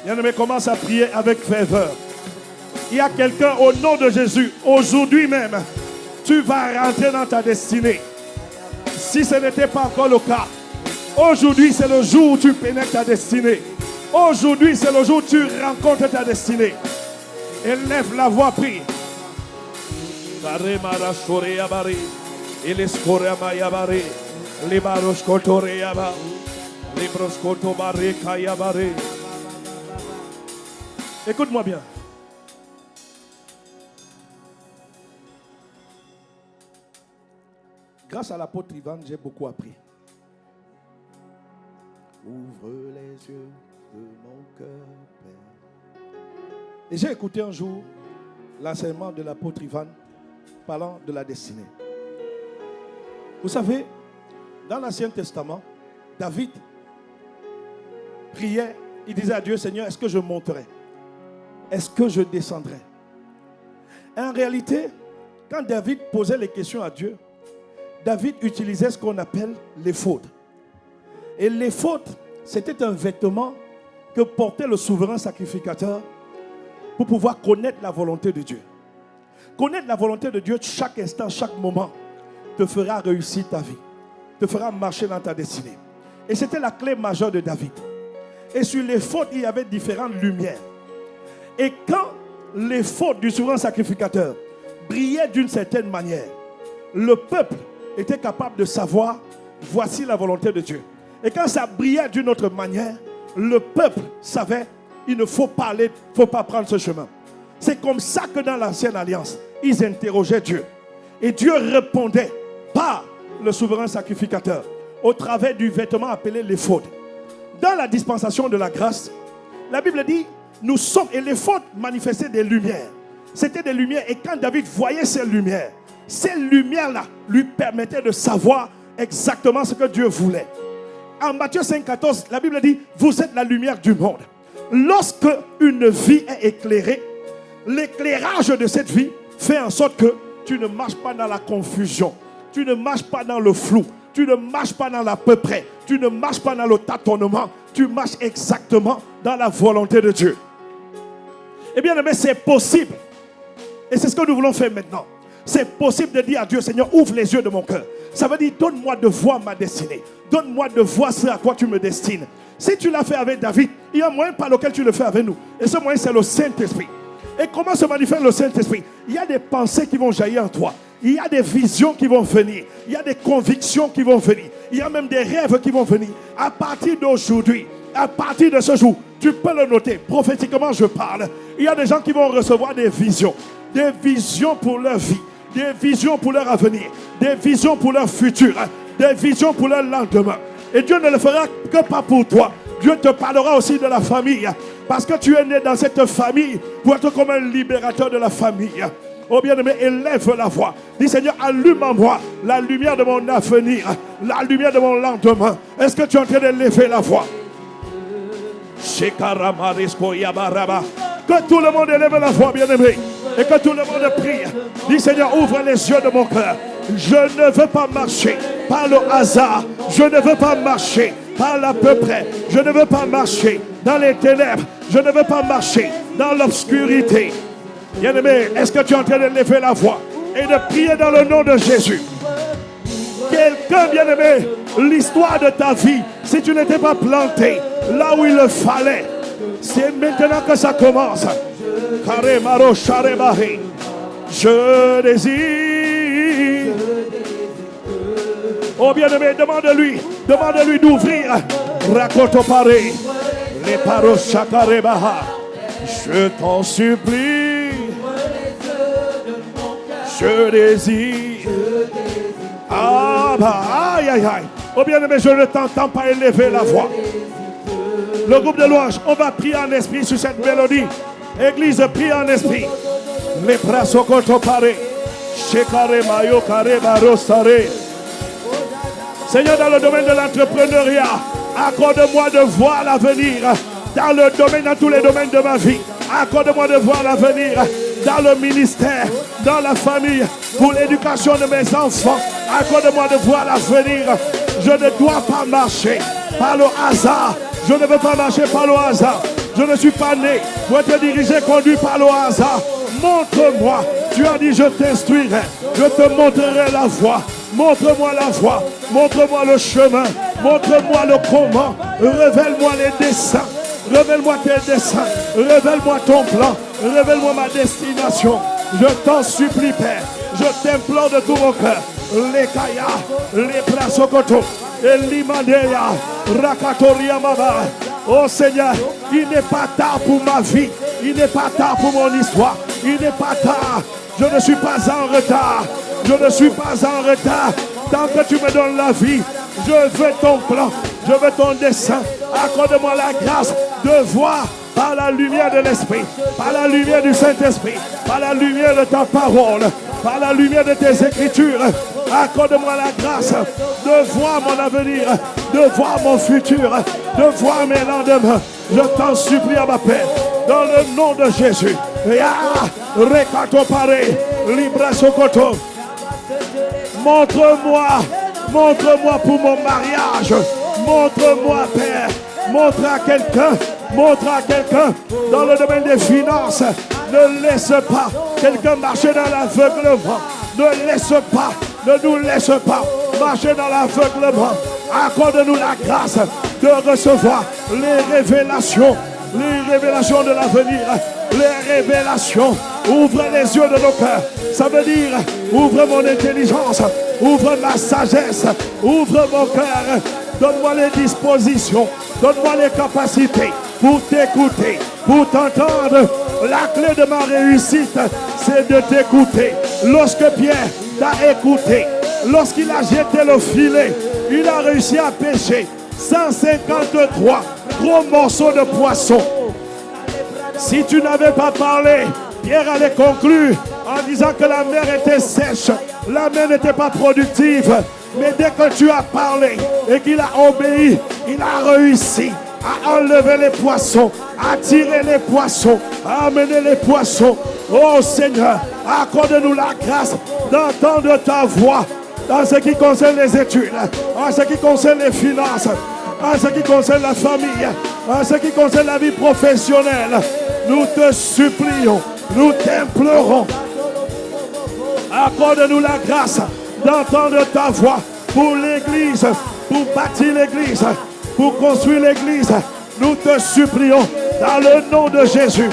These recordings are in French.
Bien-aimé, commence à prier avec ferveur. Il y a quelqu'un au nom de Jésus, aujourd'hui même, tu vas rentrer dans ta destinée. Si ce n'était pas encore le cas, aujourd'hui c'est le jour où tu pénètres ta destinée. Aujourd'hui c'est le jour où tu rencontres ta destinée. Élève la voix, prie. Écoute-moi bien. Grâce à l'apôtre Ivan, j'ai beaucoup appris. Ouvre les yeux de mon cœur, Père. Et j'ai écouté un jour l'enseignement de l'apôtre Ivan parlant de la destinée. Vous savez, dans l'Ancien Testament, David priait, il disait à Dieu, Seigneur, est-ce que je monterai? Est-ce que je descendrai? Et en réalité, quand David posait les questions à Dieu, David utilisait ce qu'on appelle l'éphod. Et l'éphod, c'était un vêtement que portait le souverain sacrificateur pour pouvoir connaître la volonté de Dieu. Connaître la volonté de Dieu chaque instant, chaque moment, te fera réussir ta vie, te fera marcher dans ta destinée. Et c'était la clé majeure de David. Et sur l'éphod, il y avait différentes lumières. Et quand l'éphod du souverain sacrificateur brillait d'une certaine manière, le peuple était capable de savoir, voici la volonté de Dieu. Et quand ça brillait d'une autre manière, le peuple savait, il ne faut pas aller, il ne faut pas prendre ce chemin. C'est comme ça que dans l'ancienne alliance, ils interrogeaient Dieu. Et Dieu répondait par le souverain sacrificateur, au travers du vêtement appelé l'éphod. Dans la dispensation de la grâce, la Bible dit, nous sommes, et l'éphod manifestait des lumières. C'était des lumières, et quand David voyait ces lumières-là lui permettaient de savoir exactement ce que Dieu voulait. En Matthieu 5,14, la Bible dit, vous êtes la lumière du monde. Lorsque une vie est éclairée, l'éclairage de cette vie fait en sorte que tu ne marches pas dans la confusion, tu ne marches pas dans le flou, tu ne marches pas dans l'à peu près, tu ne marches pas dans le tâtonnement, tu marches exactement dans la volonté de Dieu. Eh bien, mais c'est possible. Et c'est ce que nous voulons faire maintenant. C'est possible de dire à Dieu, Seigneur, ouvre les yeux de mon cœur. Ça veut dire, donne-moi de voir ma destinée. Donne-moi de voir ce à quoi tu me destines. Si tu l'as fait avec David, il y a un moyen par lequel tu le fais avec nous. Et ce moyen, c'est le Saint-Esprit. Et comment se manifeste le Saint-Esprit? Il y a des pensées qui vont jaillir en toi. Il y a des visions qui vont venir. Il y a des convictions qui vont venir. Il y a même des rêves qui vont venir. À partir d'aujourd'hui, à partir de ce jour, tu peux le noter. Prophétiquement, je parle. Il y a des gens qui vont recevoir des visions. Des visions pour leur vie. Des visions pour leur avenir. Des visions pour leur futur. Des visions pour leur lendemain. Et Dieu ne le fera que pas pour toi. Dieu te parlera aussi de la famille. Parce que tu es né dans cette famille pour être comme un libérateur de la famille. Oh bien-aimé, élève la voix. Dis Seigneur, allume en moi la lumière de mon avenir, la lumière de mon lendemain. Est-ce que tu es en train de lever la voix? Que tout le monde élève la voix, bien-aimé. Et que tout le monde prie. Dis Seigneur, ouvre les yeux de mon cœur. Je ne veux pas marcher par le hasard. Je ne veux pas marcher par l'à peu près. Je ne veux pas marcher dans les ténèbres. Je ne veux pas marcher dans l'obscurité. Bien-aimé, est-ce que tu es en train de lever la voix et de prier dans le nom de Jésus? Quelqu'un, bien-aimé, l'histoire de ta vie, si tu n'étais pas planté là où il le fallait, c'est maintenant que ça commence. Je désire. Oh bien-aimé, demande-lui d'ouvrir. Raconte au paré. Les paroles chakarebaha. Je t'en supplie. Je désire. Ah bah, aïe aïe aïe. Oh bien-aimé, je ne t'entends pas élever la voix. Le groupe de louange, on va prier en esprit sur cette mélodie. Église, prie en esprit. Les bras sont parés. Shekare mayo kare barosare. Seigneur, dans le domaine de l'entrepreneuriat, accorde-moi de voir l'avenir. Dans le domaine, dans tous les domaines de ma vie, accorde-moi de voir l'avenir. Dans le ministère, dans la famille, pour l'éducation de mes enfants, accorde-moi de voir l'avenir. Je ne dois pas marcher par le hasard. Je ne veux pas marcher par le hasard. Je ne suis pas né pour être dirigé, conduit par le hasard. Montre-moi. Tu as dit, je t'instruirai. Je te montrerai la voie. Montre-moi la voie. Montre-moi le chemin. Montre-moi le comment. Révèle-moi les desseins. Révèle-moi tes desseins. Révèle-moi ton plan. Révèle-moi ma destination. Je t'en supplie, Père. Je t'implore de tout mon cœur. Les kaya, les prasokoto, et l'imadeya, rakatoria mama. Oh Seigneur, il n'est pas tard pour ma vie. Il n'est pas tard pour mon histoire. Il n'est pas tard. Je ne suis pas en retard. Je ne suis pas en retard. Tant que tu me donnes la vie, je veux ton plan. Je veux ton dessein. Accorde-moi la grâce de voir par la lumière de l'Esprit, par la lumière du Saint-Esprit, par la lumière de ta parole, par la lumière de tes Écritures. Accorde-moi la grâce de voir mon avenir, de voir mon futur, de voir mes lendemains. Je t'en supplie à ma paix, dans le nom de Jésus. Montre-moi, montre-moi pour mon mariage. Montre-moi, Père. Montre à quelqu'un. Montre à quelqu'un dans le domaine des finances. Ne laisse pas quelqu'un marcher dans l'aveuglement. Ne laisse pas, ne nous laisse pas marcher dans l'aveuglement. Accorde-nous la grâce de recevoir les révélations de l'avenir, les révélations. Ouvre les yeux de nos cœurs. Ça veut dire, ouvre mon intelligence, ouvre ma sagesse, ouvre mon cœur. Donne-moi les dispositions, donne-moi les capacités pour t'écouter, pour t'entendre. La clé de ma réussite, c'est de t'écouter. Lorsque Pierre t'a écouté, lorsqu'il a jeté le filet, il a réussi à pêcher 153 gros morceaux de poisson. Si tu n'avais pas parlé, Pierre allait conclure en disant que la mer était sèche, la mer n'était pas productive. Mais dès que tu as parlé et qu'il a obéi, il a réussi à enlever les poissons, à tirer les poissons, à amener les poissons. Oh Seigneur, accorde-nous la grâce d'entendre ta voix dans ce qui concerne les études, en ce qui concerne les finances, en ce qui concerne la famille, en ce qui concerne la vie professionnelle. Nous te supplions, nous t'implorons. Accorde-nous la grâce d'entendre ta voix pour l'église, pour bâtir l'église, pour construire l'église. Nous te supplions dans le nom de Jésus.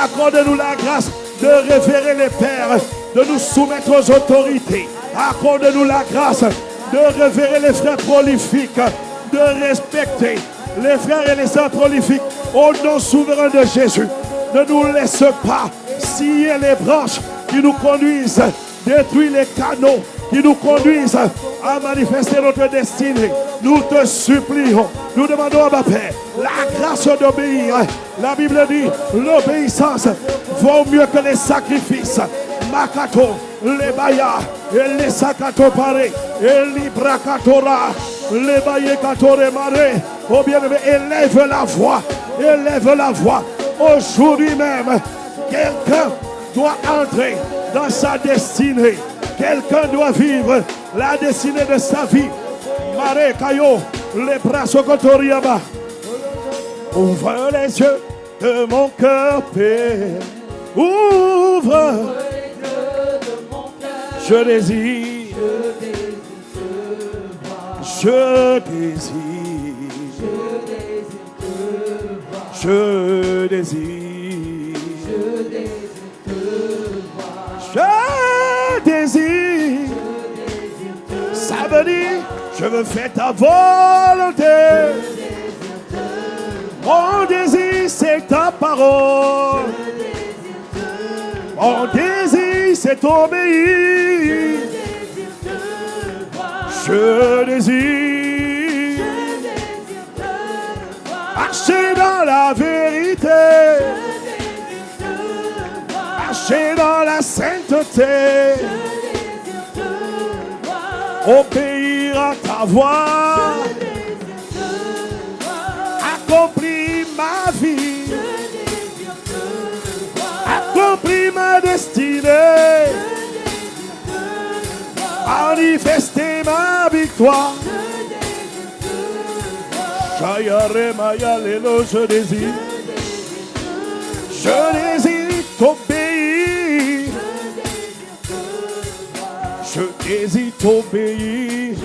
Accorde-nous la grâce de révérer les pères, de nous soumettre aux autorités. Accorde-nous la grâce de révérer les frères prolifiques, de respecter les frères et les sœurs prolifiques au nom souverain de Jésus. Ne nous laisse pas scier les branches qui nous conduisent, détruire les canaux qui nous conduisent à manifester notre destinée. Nous te supplions, nous demandons à ma Père la grâce d'obéir. La Bible dit, l'obéissance vaut mieux que les sacrifices. Makato, les bayas, et les sakato paré, et librakatora, les bayes katore maré. Oh bien-aimé, élève la voix, élève la voix. Aujourd'hui même, quelqu'un doit entrer dans sa destinée. Quelqu'un doit vivre la destinée de sa vie. Mare Kayo, les bras sokotoriaba. Ouvre les yeux de mon cœur, Père. Ouvre. Je désire. Je désire. Je désire. Je désire. Ça veut dire, je veux faire ta volonté. Mon désir, c'est ta parole. Mon désir, c'est obéir. Je désire marcher dans la vérité. Marcher dans la sainteté. Obéir à ta voix. Accomplir ma vie. Accomplir ma destinée. Manifester ma victoire. Je désire. Je désire t'obéir. Je désire t'obéir.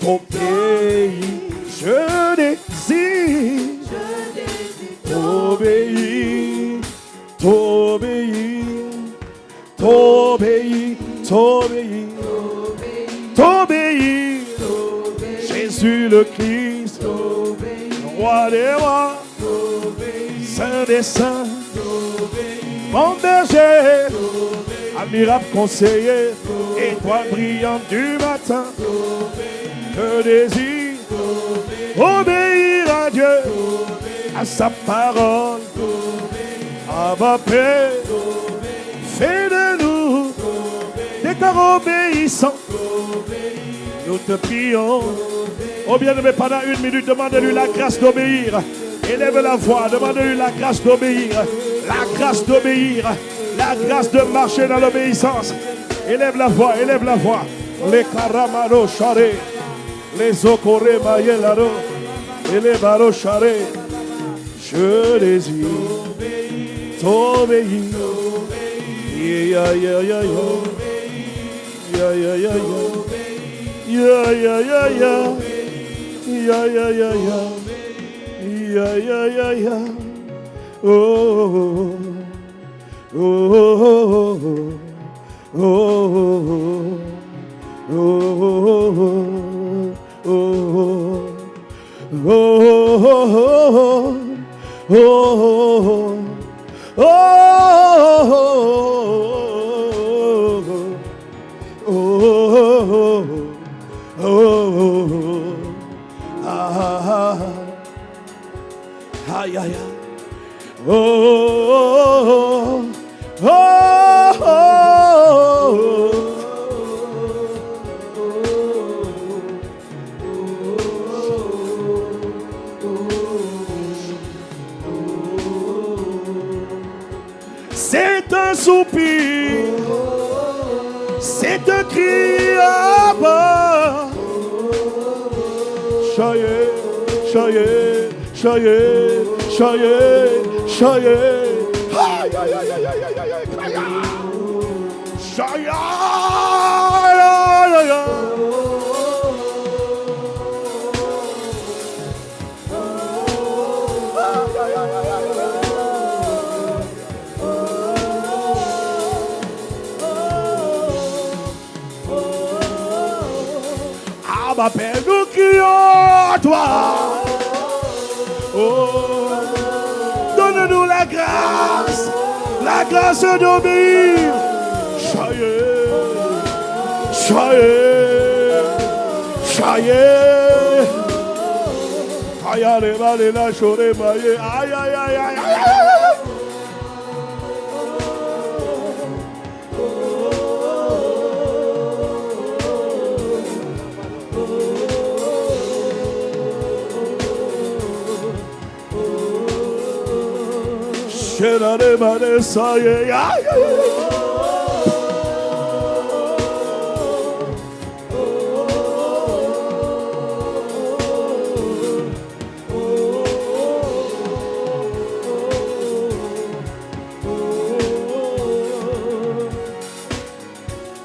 T'obéir. Je désire t'obéir. T'obéir. T'obéir. T'obéir. T'obéir. Jésus le Christ. Roi des rois. Saint des saints. Mon berger. Admirable conseiller. Étoile brillante du matin. Je désire obéir à Dieu, à sa parole. Abba Père, fais de nous des corps obéissants. Nous te prions. Oh bien-aimé, pendant 1 minute, demandez-lui la grâce d'obéir. Élève la voix, demandez-lui la grâce d'obéir. La grâce d'obéir. La grâce de marcher dans l'obéissance. Élève la voix, élève la voix. Les caramaro charé. Les okore mayelaro. Et les baro charé. Je désire t'obéir. Ya ya ya ya. Ya ya ya ya. Ya ya ya ya. Ya ya ya ya. Ya ya ya ya. Oh. Oh, oh, oh, oh, oh, c'est un soupir, c'est un cri à bas. Chayé, chayé, chayé, chayé, chayé. Aïe, aïe, aïe, aïe, aïe, aïe, aïe, aïe. Chayé, aïe, aïe, aïe. Ma Père, nous crions à toi. Oh, donne-nous la grâce d'obéir. Chayé, chayé, chayé. Aïe, aïe, aïe, aïe, aïe, aïe, aïe, aïe, aïe.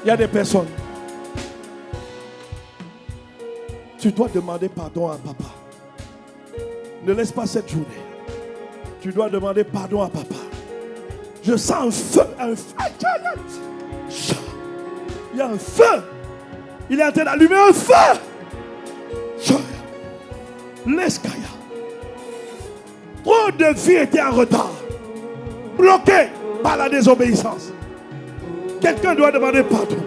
Il y a des personnes. Tu dois demander pardon à papa. Ne laisse pas cette journée. Tu dois demander pardon à papa. Je sens un feu, un feu. Il y a un feu. Il est en train d'allumer un feu. L'escaya. Trop de vies étaient en retard. Bloquées par la désobéissance. Quelqu'un doit demander pardon.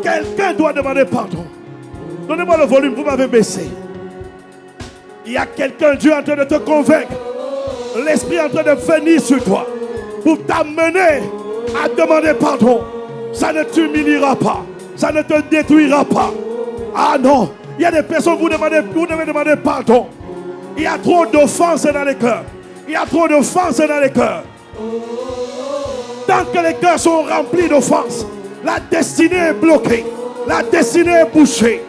Quelqu'un doit demander pardon. Donnez-moi le volume, vous m'avez baissé. Il y a quelqu'un, Dieu est en train de te convaincre. L'Esprit est en train de venir sur toi pour t'amener à demander pardon. Ça ne t'humiliera pas. Ça ne te détruira pas. Ah non. Il y a des personnes, vous devez demander pardon. Il y a trop d'offenses dans les cœurs. Il y a trop d'offenses dans les cœurs. Tant que les cœurs sont remplis d'offenses, la destinée est bloquée. La destinée est bouchée.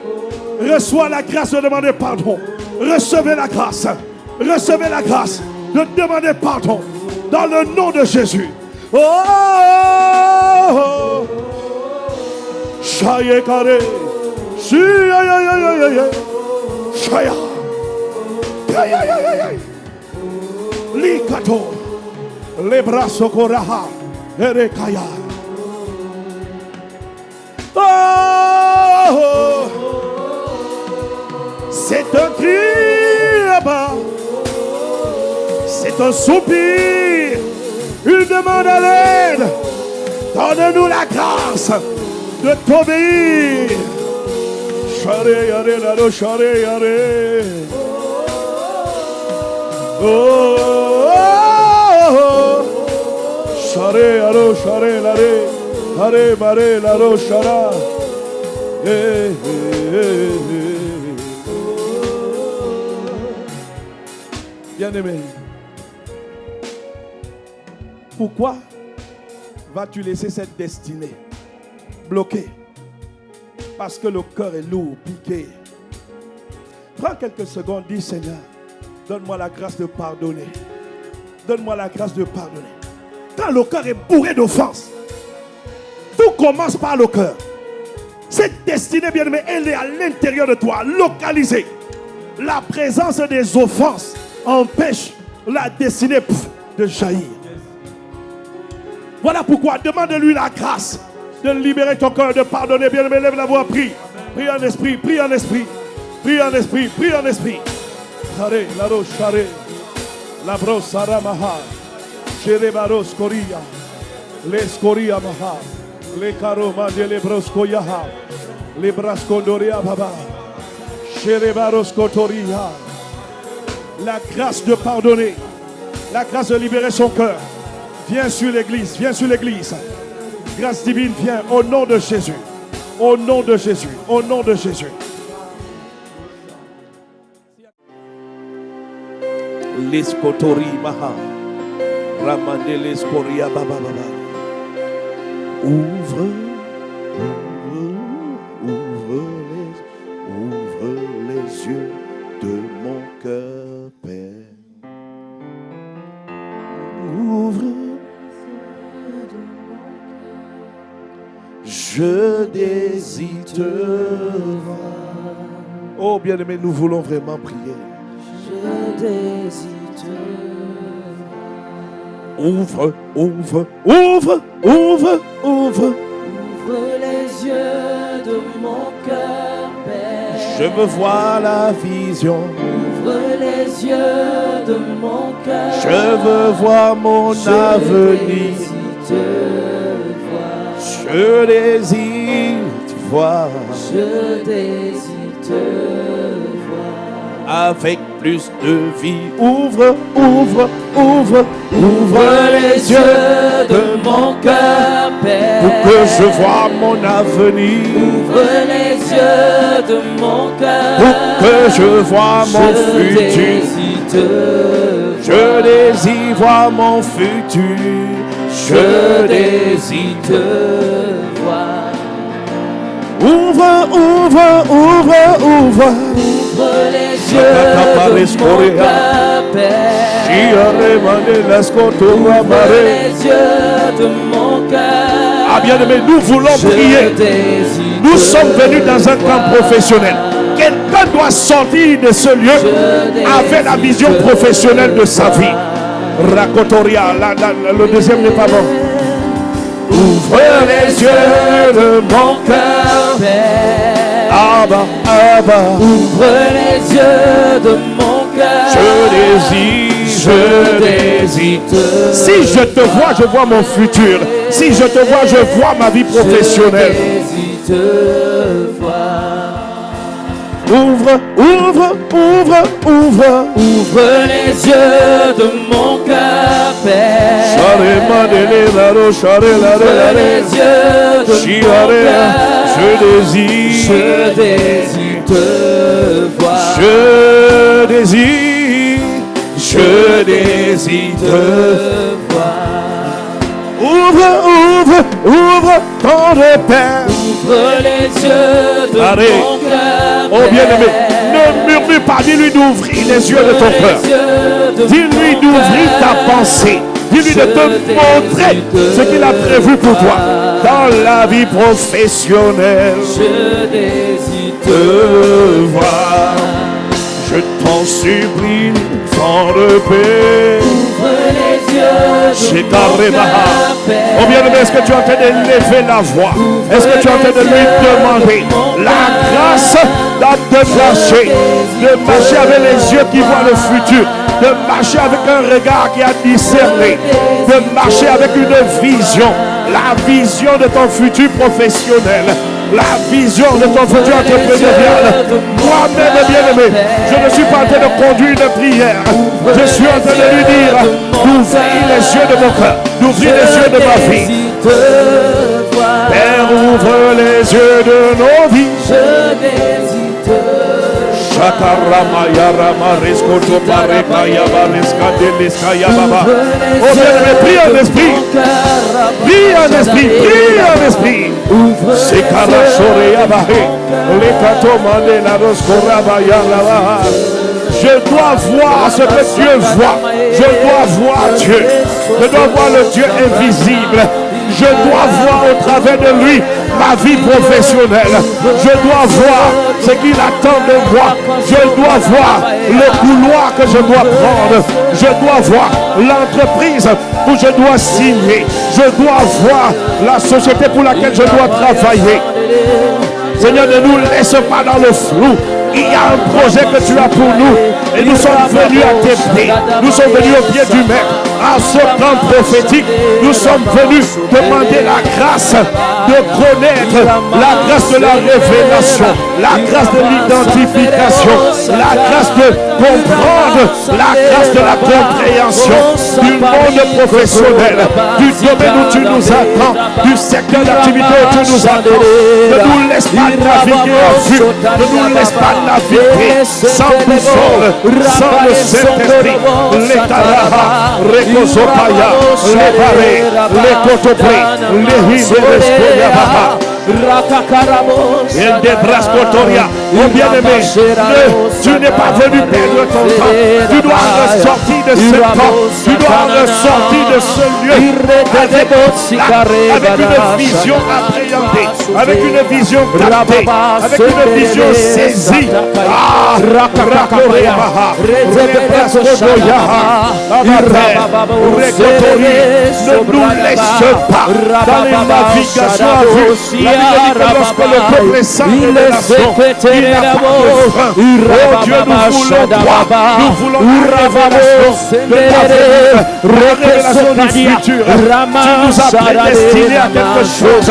Reçois la grâce de demander pardon. Recevez la grâce. Recevez la grâce de demander pardon dans le nom de Jésus. Oh, oh, oh. Chaye kare. Chaya. Likato. Les bras sokoraha. Erekaya. Oh, oh. C'est un cri là-bas. C'est un soupir. Une demande à l'aide. Donne-nous la grâce de t'obéir. Chare yare laro chare yare. Oh, oh, oh. Chare yaro chare lare. Hare mare laro chara. Eh, eh, eh, eh. Bien-aimé, pourquoi vas-tu laisser cette destinée bloquée? Parce que le cœur est lourd, piqué. Prends quelques secondes, dis Seigneur, donne-moi la grâce de pardonner. Donne-moi la grâce de pardonner. Quand le cœur est bourré d'offenses, tout commence par le cœur. Cette destinée, bien-aimé, elle est à l'intérieur de toi, localisée. La présence des offenses empêche la destinée de jaillir. Voilà pourquoi demande-lui la grâce de libérer ton cœur, de pardonner. Bien-aimé, lève la voix, prie. Prie en esprit, prie en esprit. Prie en esprit, prie en esprit. Hare, la roche, hare. La brosse, saramaha. Chere baros, koria. Les koria maha. Les karoma de les bros koyaha. Les bras kondoria baba. Chere baros kotoria. La grâce de pardonner, la grâce de libérer son cœur. Viens sur l'église, viens sur l'église. Grâce divine, viens au nom de Jésus. Au nom de Jésus, au nom de Jésus. L'escotori maha. Ramande l'escoria baba baba. Ouvre les yeux de mon cœur, Père. Ouvre. Je désire te voir. Oh bien-aimé, nous voulons vraiment prier. Je désire te voir. Ouvre, ouvre, ouvre, ouvre, ouvre. Ouvre les yeux de mon cœur, Père. Je veux voir la vision. Ouvre les yeux de mon cœur. Je veux voir mon avenir. Je désire te voir. Je désire te voir. Avec plus de vie. Ouvre, ouvre, ouvre, ouvre les yeux de mon cœur, Père. Pour que je vois mon avenir. Ouvre les yeux de mon cœur. Pour que je vois mon futur. Je désire voir mon futur. Je désire te voir. Ouvre, ouvre, ouvre, ouvre. Ouvre les yeux de mon cœur, Père. Ouvre les yeux de mon cœur. Ah bien-aimé, nous voulons prier. Nous sommes venus dans un camp professionnel. Quelqu'un doit sortir de ce lieu avec la vision professionnelle de sa vie. Rakotoria, le deuxième n'est pas bon. Ouvre les yeux de mon cœur, Père. Abba, Abba. Ouvre les yeux de mon cœur. Je désire te. Si je te vois, je vois mon futur. Si je te vois, je vois ma vie professionnelle. Je désire te voir. Ouvre, ouvre, ouvre, ouvre. Ouvre les yeux de mon cœur, Père. Ouvre les yeux de mon cœur. Je désire te voir. Je désire te voir. Ouvre, ouvre, ouvre ton repère. Ouvre les yeux de mon cœur. Oh bien-aimé, ne Ne murmure pas, dis-lui d'ouvrir les yeux de ton cœur. Dis-lui d'ouvrir ta pensée. Dis-lui de te montrer ce qu'il a prévu pour toi dans la vie professionnelle. Je désire Te voir, je t'en supplie, sans de paix. ouvre les yeux Chez de ta mon rébaha. cœur, Oh bien-aimé, est-ce que tu es en train de lever la voix? Est-ce que tu es en train de lui demander la grâce de marcher avec les yeux qui voient le futur, de marcher avec un regard qui a discerné, de marcher avec une vision, la vision de ton futur professionnel, la vision de ton futur entrepreneurial. Moi-même, bien-aimé, je ne suis pas en train de conduire une prière. Je suis en train de lui dire d'ouvrir les yeux de mon cœur, d'ouvrir les yeux de ma vie. Père, ouvre les yeux de nos vies. Je désire te Shakarama Yarama Reskoto Pareka Yabareska Deleska Yababa. Oh bien-aimé, prie en esprit. Prie en esprit, prie en esprit. C'est Karasore Yabahe. Le Katomande la Roskoraba Yaraba. Je dois voir ce que Dieu voit. Je dois voir Dieu. Je dois voir le Dieu invisible. Je dois voir au travers de lui ma vie professionnelle. Je dois voir ce qu'il attend de moi. Je dois voir le couloir que je dois prendre. Je dois voir l'entreprise où je dois signer. Je dois voir la société pour laquelle je dois travailler. Seigneur, ne nous laisse pas dans le flou. Il y a un projet que tu as pour nous. Et nous sommes venus à tes pieds. Nous sommes venus au pied du Maître. À ce temps prophétique, nous sommes venus demander la grâce de connaître, la grâce de la révélation, la grâce de l'identification, la grâce de comprendre, la grâce de la compréhension du monde professionnel, du domaine où tu nous attends, du secteur d'activité où tu nous attends. Ne nous laisse pas naviguer à vue, ne nous laisse pas naviguer sans boussole, sans le Saint-Esprit. L'État Rekozopaya, les barrés, les cotoprés, les hibérescoyabaha. Oh bien-aimé, tu n'es pas venu perdre ton temps. Tu dois ressortir de ce temps. Tu dois ressortir de ce lieu avec une vision appréhendée, avec une vision captée, avec une vision saisie. Ah, Rakakoreabaha, ne nous laisse pas dans les navigations à vue. Lorsque le peuple est sans révélation, il n'a pas de frein. Oh Dieu, nous voulons toi. Nous voulons la révélation de l'avenir, la révélation du futur. Tu nous as prédestinés à quelque chose.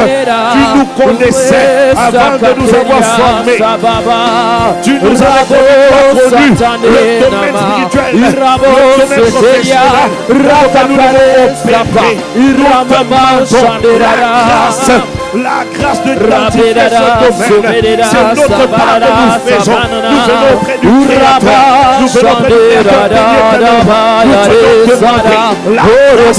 Tu nous connaissais avant de nous avoir formés. Tu nous as connu le domaine spirituel, le domaine professionnel. Nous la grâce de identifier ce domaine. C'est notre part que nous faisons. Nous venons auprès du Créateur. Nous venons auprès du Créateur. Nous venons demander la grâce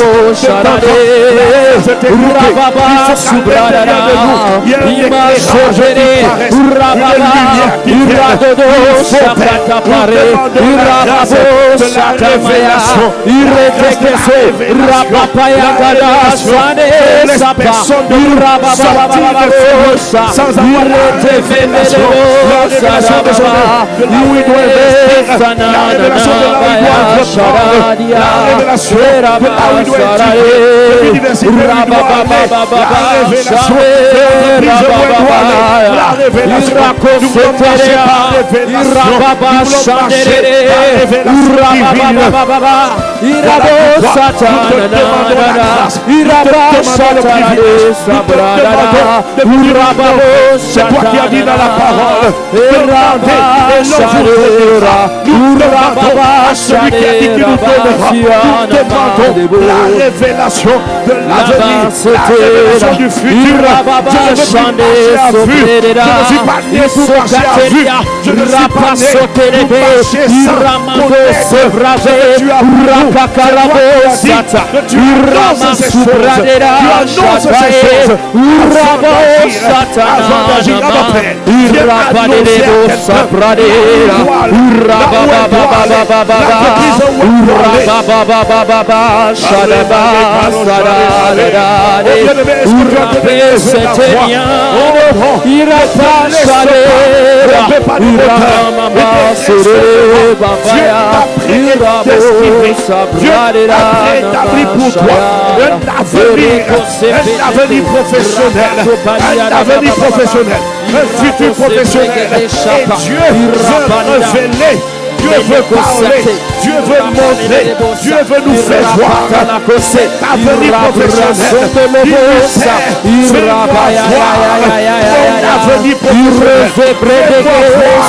de t'écouter. Il faut qu'à l'intérieur de nous, il y ait un éclairage qui paraisse, une lumière qui vienne. Il faut Père, nous demandons la grâce de la révélation. Laisse personne de nous sortir de ce sans avoir la révélation. La révélation de son œuvre, de là où il doit investir, la révélation de là où il doit entreprendre, la révélation de là où il doit étudier, de l'université où il doit aller, la révélation de l'entreprise où il doit aller, la révélation. Nous voulons marcher par révélation. Nous voulons marcher par révélation divine. Voilà pourquoi nous te demandons la grâce. Nous te demandons le privilège. Nous te demandons de venir en nous. C'est toi qui as dit dans la parole. Demandez et l'on vous donnera. Nous demandons à celui qui a dit qu'il nous donnera. Nous demandons la révélation de l'avenir, la révélation du futur. Je ne veux plus marcher à vue. Je ne suis pas né pour marcher à vue. Je ne suis pas né pour marcher sans connaître ce que tu as pour nous. tu annonces ces choses. Tu annonces ces choses. Avant d'agir, avant Père, viens annoncer à Dieu a établi pour toi un avenir professionnel, un avenir professionnel, un futur professionnel. Et Dieu veut révéler, Dieu veut parler, Dieu veut montrer, Dieu veut nous faire voir cet avenir professionnel. Il nous sait, fais-moi voir mon avenir professionnel. Fais-moi voir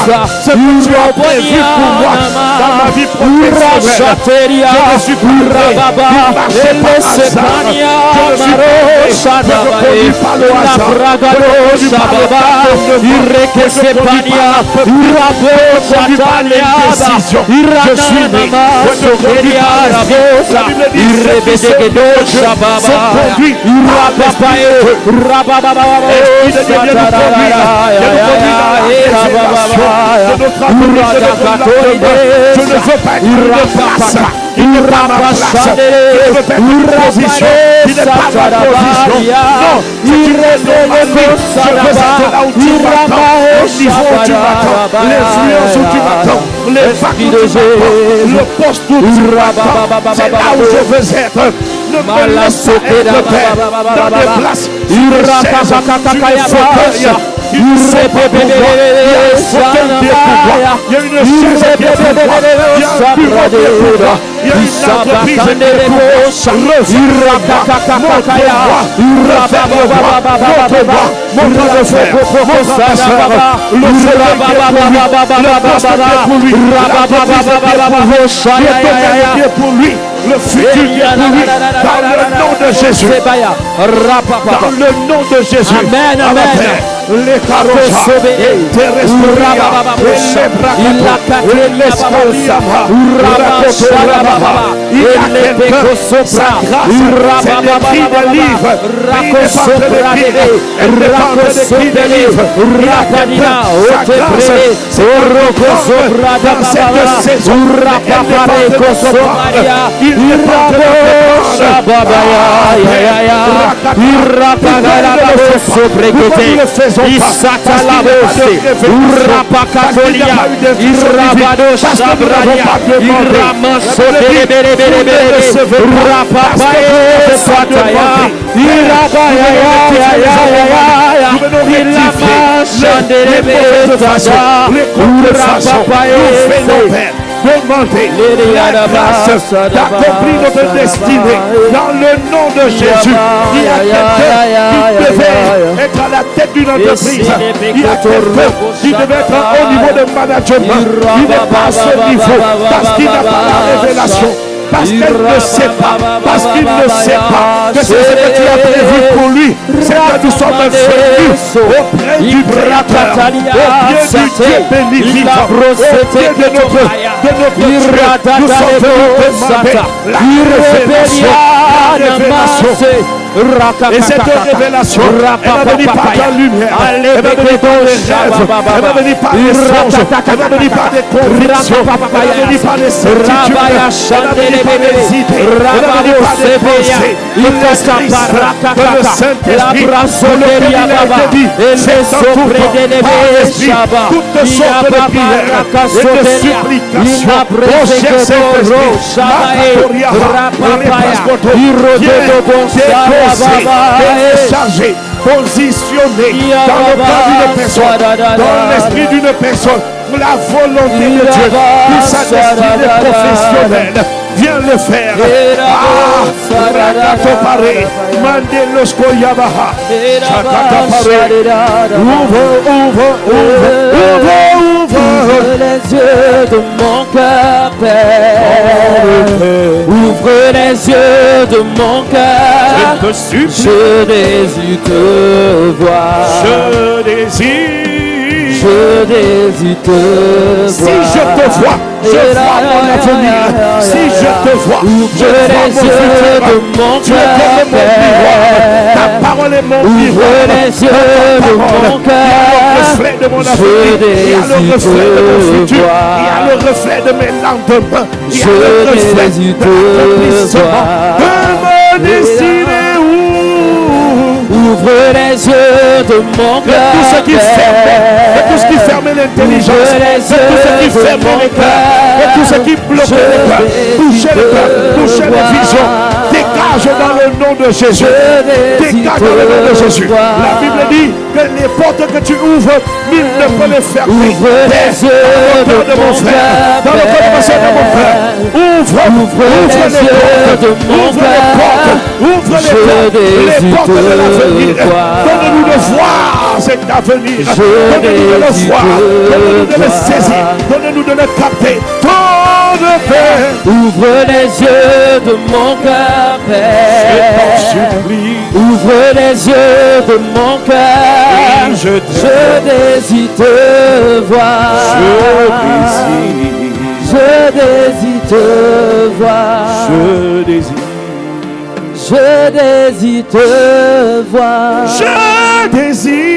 ce que tu as prévu pour moi dans ma vie professionnelle. Je me suis préparé, il marchait par hasard. Je me suis préparé, je ne conduis pas le hasard. Je ne conduis pas le tardement. Je ne conduis pas la peur. Je ne conduis pas l'indécision. Je suis né. Je ne conduis pas l'esprit. La Bible dit ceux qui sont conduits par l'esprit de Dieu. Esprit de Dieu vient nous conduire. Vient nous conduire dans la révélation de notre avenir, de notre lendemain. Je ne veux pas être une place. Il n'est pas ma place. Je ne veux pas être une position. Il n'est pas ma position. Non, c'est une raison ma vie. Je veux être là où tu m'attends, au niveau où tu m'attends, l'influence où tu m'attends, les vagues où tu m'attends, le poste où tu m'attends. C'est là où je veux être. Ne me laisse pas être Père dans des places, sur des chaises, sur des fauteuils. Il sait pas pourquoi. Il y a un fauteuil qui est pour toi. Il y a une chaise qui est pour toi. Il y a un bureau qui est pour toi. Il y a une entreprise qui est pour toi. Montre-moi. Montre le frère. Montre ta soeur. Le soleil qui est pour lui. Le poste qui est pour lui. L'autorité qui est pour lui. Le futur qui est pour lui. Dans le nom de Jésus. Dans le nom de Jésus. Amen, amen. Les carottes, les terrestrias, les bracatos, les scoliama, il y a quelqu'un, sa grâce, c'est l'écrit des livres, mais il n'est pas en train d'écrire, elle n'est pas en train d'écrire des livres, il y a quelqu'un, sa grâce, c'est dans cette saison, mais elle n'est pas en train de recevoir, il n'est pas en train de faire, Isata la voce, Urapakatolia, Irabado Sabrania, Iramaso Bere, Urapapae Sataya, Irabaya, demander la grâce d'accomplir notre destinée dans le nom de Jésus. Il y a quelqu'un qui devait être à la tête d'une entreprise. Il y a quelqu'un qui devait être au niveau de management. Il n'est pas à ce niveau parce qu'il n'a pas la révélation. Parce qu'elle ne sait pas, parce qu'il ne sait pas que c'est ce que tu as prévu pour lui. C'est que nous sommes venus auprès du Créateur, au pied du Dieu béni vivant, au pied de notre Dieu. Nous sommes venus demander la révélation. Et cette révélation, elle va venir par la lumière, elle va venir par les rêves, elle va venir par les songes, elle va venir par des convictions, elle va venir par les certitudes, elle va venir par les idées, elle va venir par des pensées. Le Saint-Esprit, le Saint-Esprit, c'est entouré par l'Esprit, toutes sortes de prières et de supplications. Oh cher Saint-Esprit, Matakoria, chargé, positionné dans le cœur d'une personne, dans l'esprit d'une personne, la volonté de Dieu pour sa destinée professionnelle. Viens le faire. Rakatopare, Mandelosko Yabaha, Chakatapare. Ouvre les yeux de mon cœur, Père. Ouvre les yeux de mon cœur. Je désire te voir. Je désire te voir. Si je te vois, Je vois mon avenir. Si je te vois, je vois mon futur. Tu es comme mon miroir. Ta parole est mon miroir. Ouvre les yeux de mon cœur. Il y a le reflet de mon avenir. Il y a le reflet de mon futur. Il y a le reflet de mes lendemains. Il y a le reflet de l'accomplissement de ma destinée. Ouvre les yeux de mon cœur. De tout ce qui fermait, de tout ce qui fermait l'intelligence, de tout ce qui fermait les cœurs, de tout ce qui bloquait les cœurs, touchait les cœurs, touchait les visions. Dégage dans le nom de Jésus. Dégage dans le nom de Jésus. La Bible dit que les portes que tu ouvres, nul ne peut les fermer. Ouvre les yeux de mon frère, dans le cœur de ma soeur, de mon frère. Ouvre les portes, ouvre les portes, ouvre les portes de l'avenir. Donne-nous de voir cet avenir. Donne-nous de le voir. Donne-nous de le saisir. Donne-nous de le capter. Ton Père. Ouvre les yeux de mon cœur, Père. Ouvre les yeux de mon cœur. Oui, je désire te voir. Je désire te voir. Je désire. Je désire te voir. Je désire.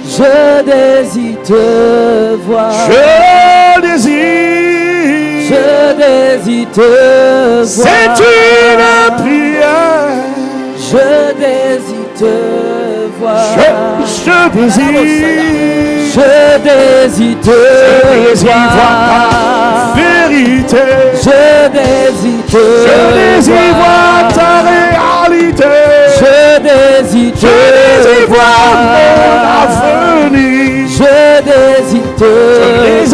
Je désire te voir. Je désire. Je désire te voir. C'est une prière. Je désire te voir. Je désire. Je désire te voir. Vérité. Je désire te voir ta réalité. Je désire te voir mon avenir. Je désire te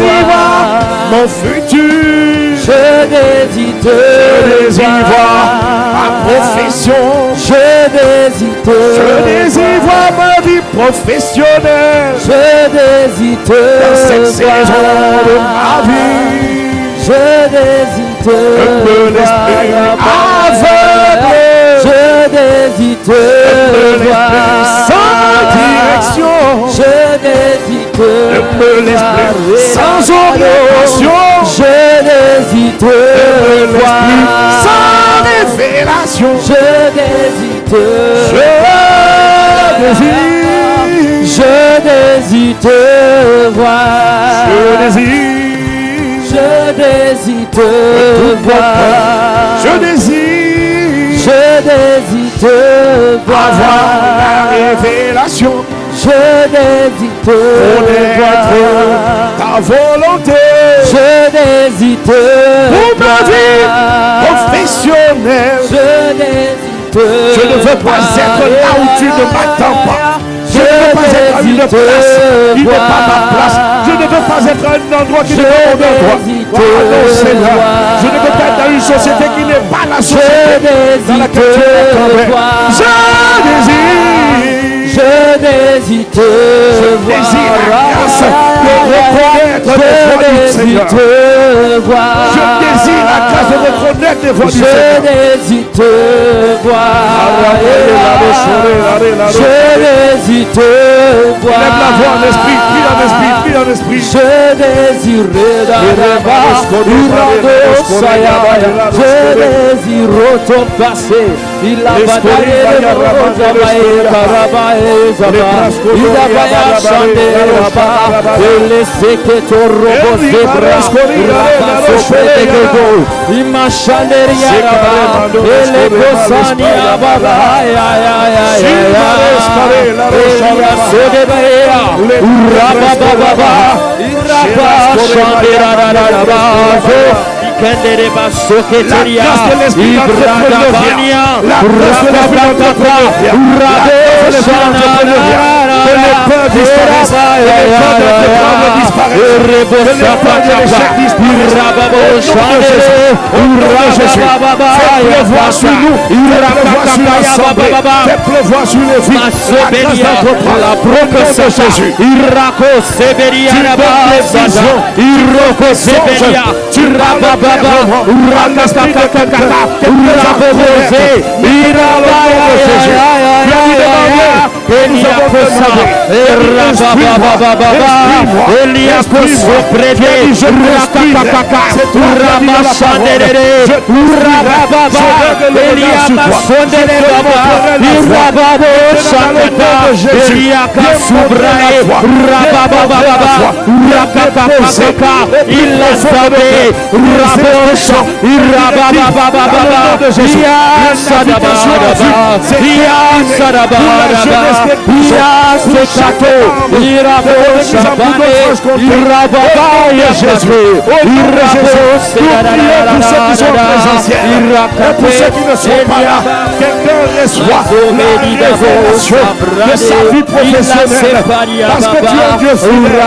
voir mon futur. Je désire voir ma profession. Je désire voir ma vie professionnelle. Je désire dans cette te saison de voir. ma vie. Je désire te l'esprit voir. aveugle. Je désire te voir. Sans direction. Je désire te l'esprit sans orientation. Je désire te voir. Sans révélation. Je désire te Je désire. Je désire te voir. Je désire. Je désire te voir. Je désire. Je désire te voir. Avoir la révélation. Je désire te voir. Ta volonté. Je désire te pour ma vie voir. professionnelle. Je désire te Je ne veux pas être là où tu ne m'attends pas. Je ne veux pas être à une place qui n'est pas ma place. Je ne veux pas être à un endroit qui n'est pas mon endroit. Oh non, Seigneur. Je ne veux pas être dans une société qui n'est pas la société dans laquelle tu es tombé. Je désire. Je désire te voir. Je désire la grâce de reconnaître les voies du Seigneur. Je désire la grâce de reconnaître les voies du Seigneur. Je désire te voir. Je désire te voir. Lève la voix en esprit, prie en esprit, prie en esprit. Je désire Je désire ton passé. Il a bataillé il a baya chande raba ele seke to robo zebra raba sopete kego ima chanderia raba ele kosani ababa ya ya sode baya raba baba raba chandera raba Kendere basoketeria Ibrada bania Rabakapa Rado Shana que les peurs disparaissent, que les peurs de tes disparaissent, que les peurs de l'échec disparaissent. Au nom de Jésus, fais pleuvoir sur nous, fais pleuvoir sur l'assemblée, fais pleuvoir sur les vies, la grâce d'entreprendre, au nom de Jésus. Tu donnes les visions, tu parles clairement, à l'esprit de quelqu'un, Elia Kosa, Elia Koso Prede, Rakakaka, Urama Shandere, Urababa, Elia Masondere Baba, Urababo Shakata, Elia Kasubrae, Urababa, Rakakaka, Illa Sabe, Urabosha, Urababa, Ia Sadababa, Ia Sadababa, Ia Sekato, Irabosha, Irababa, Jésus, pour ceux qui ne sont pas là, quelqu'un reçoit la révélation de sa vie professionnelle. Parce que tu es un Dieu fidèle.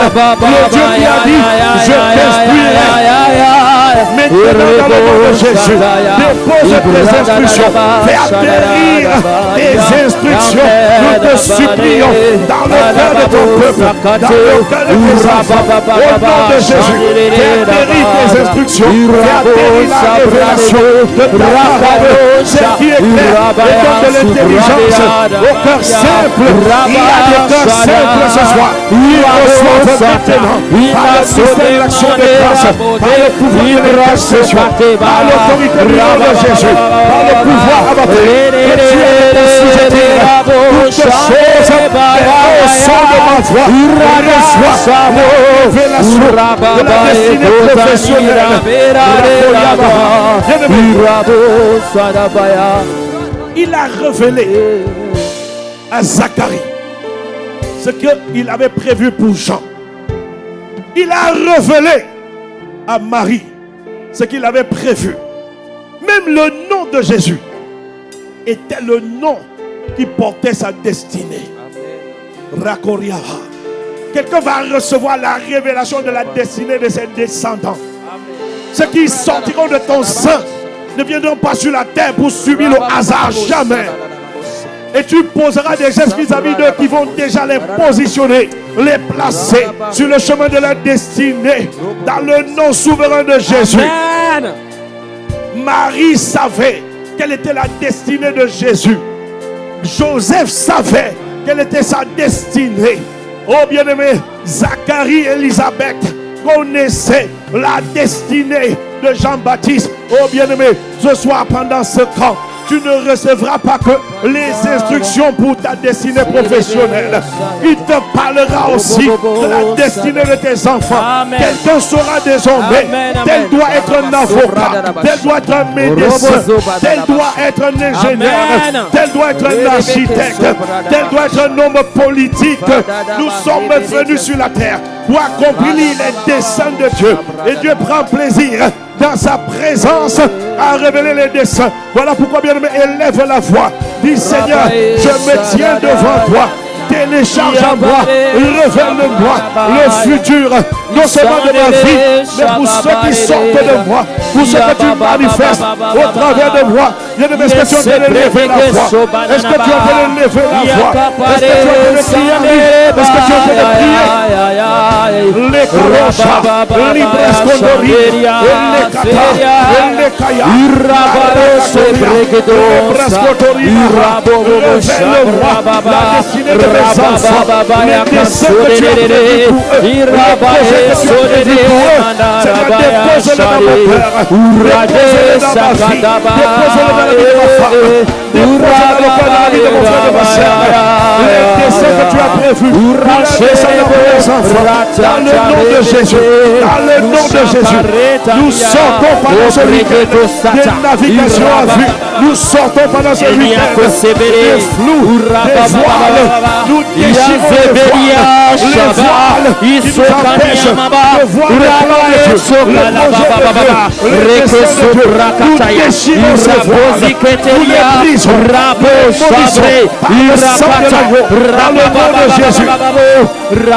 Le Dieu qui a dit, je t'instruirai. Maintenant, dans le nom de Jésus, dépose tes instructions. Fais atterrir tes instructions. Nous te supplions dans le cœur de ton peuple, dans le cœur de tes enfants. Au nom de Jésus, fais atterrir tes instructions. Fais atterrir la révélation de ta parole. Celle qui est claire et donne de l'intelligence au cœur simple. Il y a des cœurs simples ce soir. Ils reçoivent maintenant par le système de l'action de grâce, par le pouvoir de l'intercession, par l'autorité du nom de Jésus, par le pouvoir abattu. Que tu es assujetti toutes choses au son de ma voix. Reçois la révélation de la destinée professionnelle. Il a révélé à Zacharie ce qu'il avait prévu pour Jean. Il a révélé à Marie ce qu'il avait prévu. Même le nom de Jésus était le nom qui portait sa destinée. Rakoriaha. Quelqu'un va recevoir la révélation de la destinée de ses descendants. Ceux qui sortiront de ton sein ne viendront pas sur la terre pour subir le hasard, jamais. Et tu poseras des gestes vis-à-vis d'eux qui vont déjà les positionner, les placer sur le chemin de la destinée, dans le nom souverain de Jésus. Amen. Marie savait quelle était la destinée de Jésus. Joseph savait quelle était sa destinée. Oh bien-aimé, Zacharie et Élisabeth connaissaient la destinée de Jean-Baptiste. Oh bien-aimé, ce soir pendant ce camp, tu ne recevras pas que les instructions pour ta destinée professionnelle. Il te parlera aussi de la destinée de tes enfants. Quelqu'un saura désormais, tel doit être un avocat, tel doit être un médecin, tel doit être un ingénieur, tel doit être un architecte, tel doit être un homme politique. Nous sommes venus sur la terre pour accomplir les desseins de Dieu. Et Dieu prend plaisir dans sa présence à révéler les desseins. Voilà pourquoi, bien-aimé, élève la voix. Dis, Seigneur, je me tiens devant toi. Télécharge en moi, révèle-moi le futur, non seulement de ma vie, mais pour ceux qui sortent de moi, pour ceux que tu manifestes au travers de moi. Bien-aimé, est-ce que tu as envie de lever la voix? Est-ce que tu as envie de lever la voix? Est-ce que tu as envie de crier? Est-ce que tu as envie de prier? Les Korocha, les Brescondori, les Kata, les Kaya, révèle-moi la destinée de mes enfants, les desseins que tu as prévus pour eux, les projets que tu as prévus pour eux. Seigneur, dépose-les dans mon cœur, dépose-les dans ma vie, dépose-les dans la vie de ma femme, dépose-les dans le cœur de la vie de mon frère et de ma sœur. Les desseins que tu as prévus pour la descendance de mes enfants, dans le nom de Jésus, dans le nom de Jésus, nous sortons pendant ce week-end des navigations à vue, nous sortons pendant ce week-end des flous, des voiles, nous déchirons les voiles qui nous empêchent de voir le plan de Dieu, le projet de Dieu, les desseins de Dieu. Nous déchirons ces voiles, nous les brisons, nous les maudissons par le sang de l'agneau, dans le le nom de Jésus.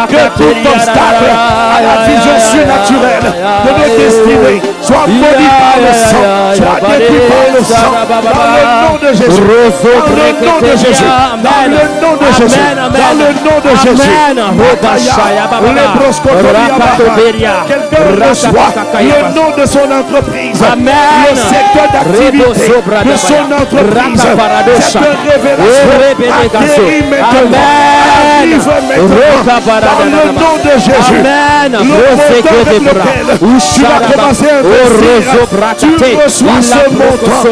Que tout obstacle à la vision surnaturelle de nos destinées soit maudit par le sang, soit détruit par le sang. Dans le nom de Jésus. Dans le nom de Jésus. Dans le nom de Jésus. Dans le nom de Jésus. Quelqu'un reçoit le nom de son entreprise, le secteur d'activité de son entreprise. Cette révélation atterrit maintenant, arrive maintenant, dans le nom de Jésus. Le montant avec lequel tu vas commencer à investir, tu reçois ce montant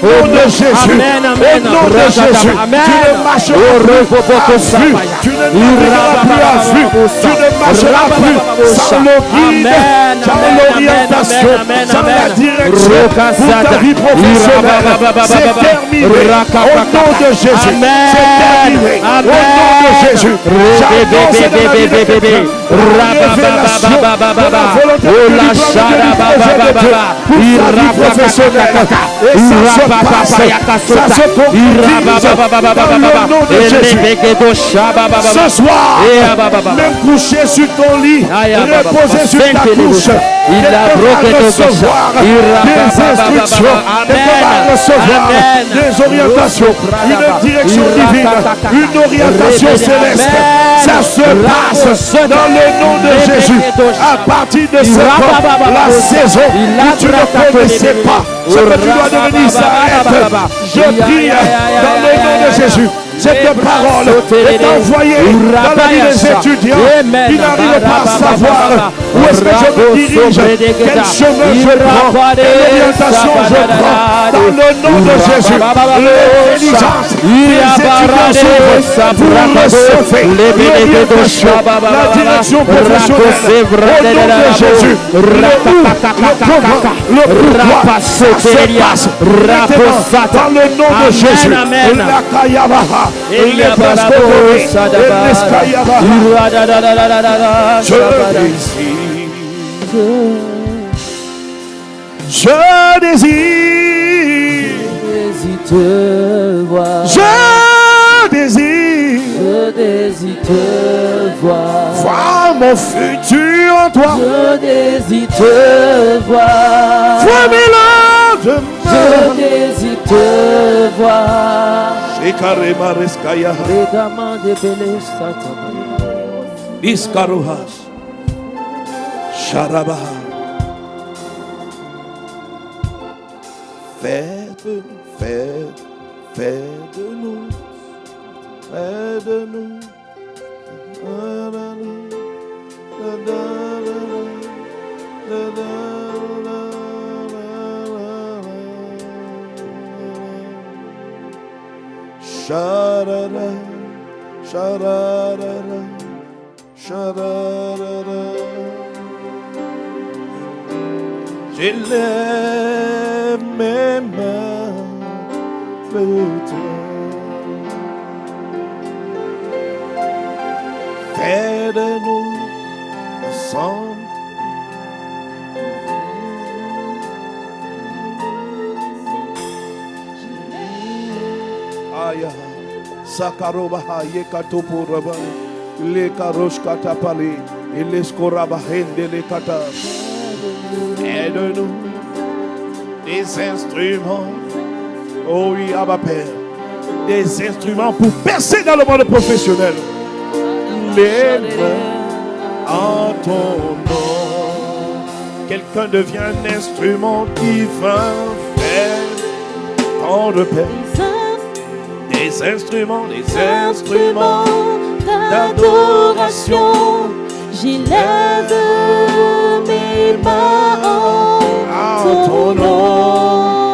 au nom de Jésus. Au nom de Jésus, tu ne marcheras plus à vue, tu ne marcheras plus à vue, tu ne marcheras plus sans le guide, sans l'orientation, sans la direction pour ta vie professionnelle. C'est terminé au nom de Jésus. C'est terminé au nom de Jésus. J'annonce dans la vie de quelqu'un la révélation de la volonté de Dieu pour sa vie professionnelle. Et ça se passe, ça se concrétise dans le nom de Jésus. Ce soir, même couché sur ton lit, reposé sur ta couche, quelqu'un va recevoir des instructions, quelqu'un va recevoir des orientations, une direction divine, une orientation céleste. Ça se passe dans le nom de Jésus. À partir de ce moment, la saison où tu ne connaissais pas ce que tu dois devenir s'arrête. Je prie dans le nom de Jésus. Cette parole est envoyée dans la vie des étudiants qui n'arrivent pas à savoir où est-ce que je me dirige, quel chemin je prends, quelle orientation je prends. Dans le nom de Jésus, l'intelligence des étudiants s'ouvre pour recevoir l'orientation, la direction professionnelle. Au nom de Jésus, le pouvoir, ça se passe maintenant dans le nom de Jésus. La Kayabaha. Je désire te voir. Je désire te voir. Voir mon futur en toi. Je désire te voir. Je désire te voir. Iskaruhas Sharabaha. Fais de nous, fais de nous. Sharara, sharara, sharara. J'élève mes mains vers toi. Fais de nous ensemble. Aya Sakarobaha Yekatopuraba Le Karosh Katapali Ileskorabahende Le Kata. Aide-nous des instruments. Oh oui, Abba Père. Des instruments pour percer dans le monde professionnel. Les mains en ton nom. Quelqu'un devient un instrument divin. Faire tant de paix. Des instruments d'adoration. J'élève mes mains en ton nom.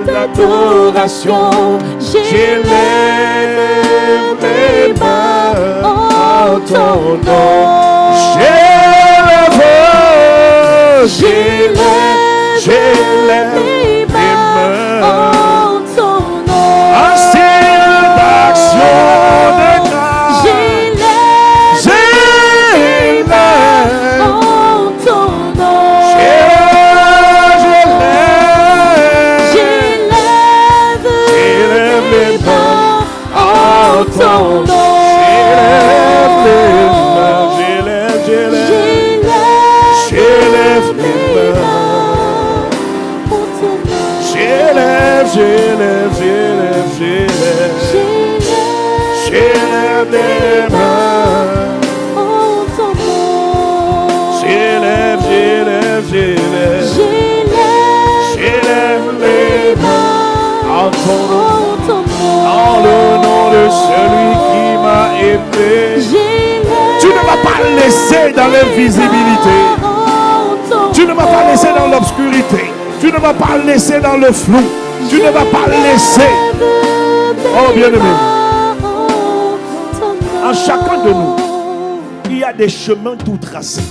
D'adoration. J'élève mes mains en ton nom. J'élève mes mains en ton nom. Un signe d'action de grâce. J'élève mes mains en ton nom. celui qui m'a aimé. Tu ne m'as pas laissé dans l'invisibilité. Tu ne m'as pas laissé dans l'obscurité. Tu ne m'as pas laissé dans le flou. Tu ne m'as pas laissé. Oh bien-aimé, en chacun de nous, il y a des chemins tout tracés.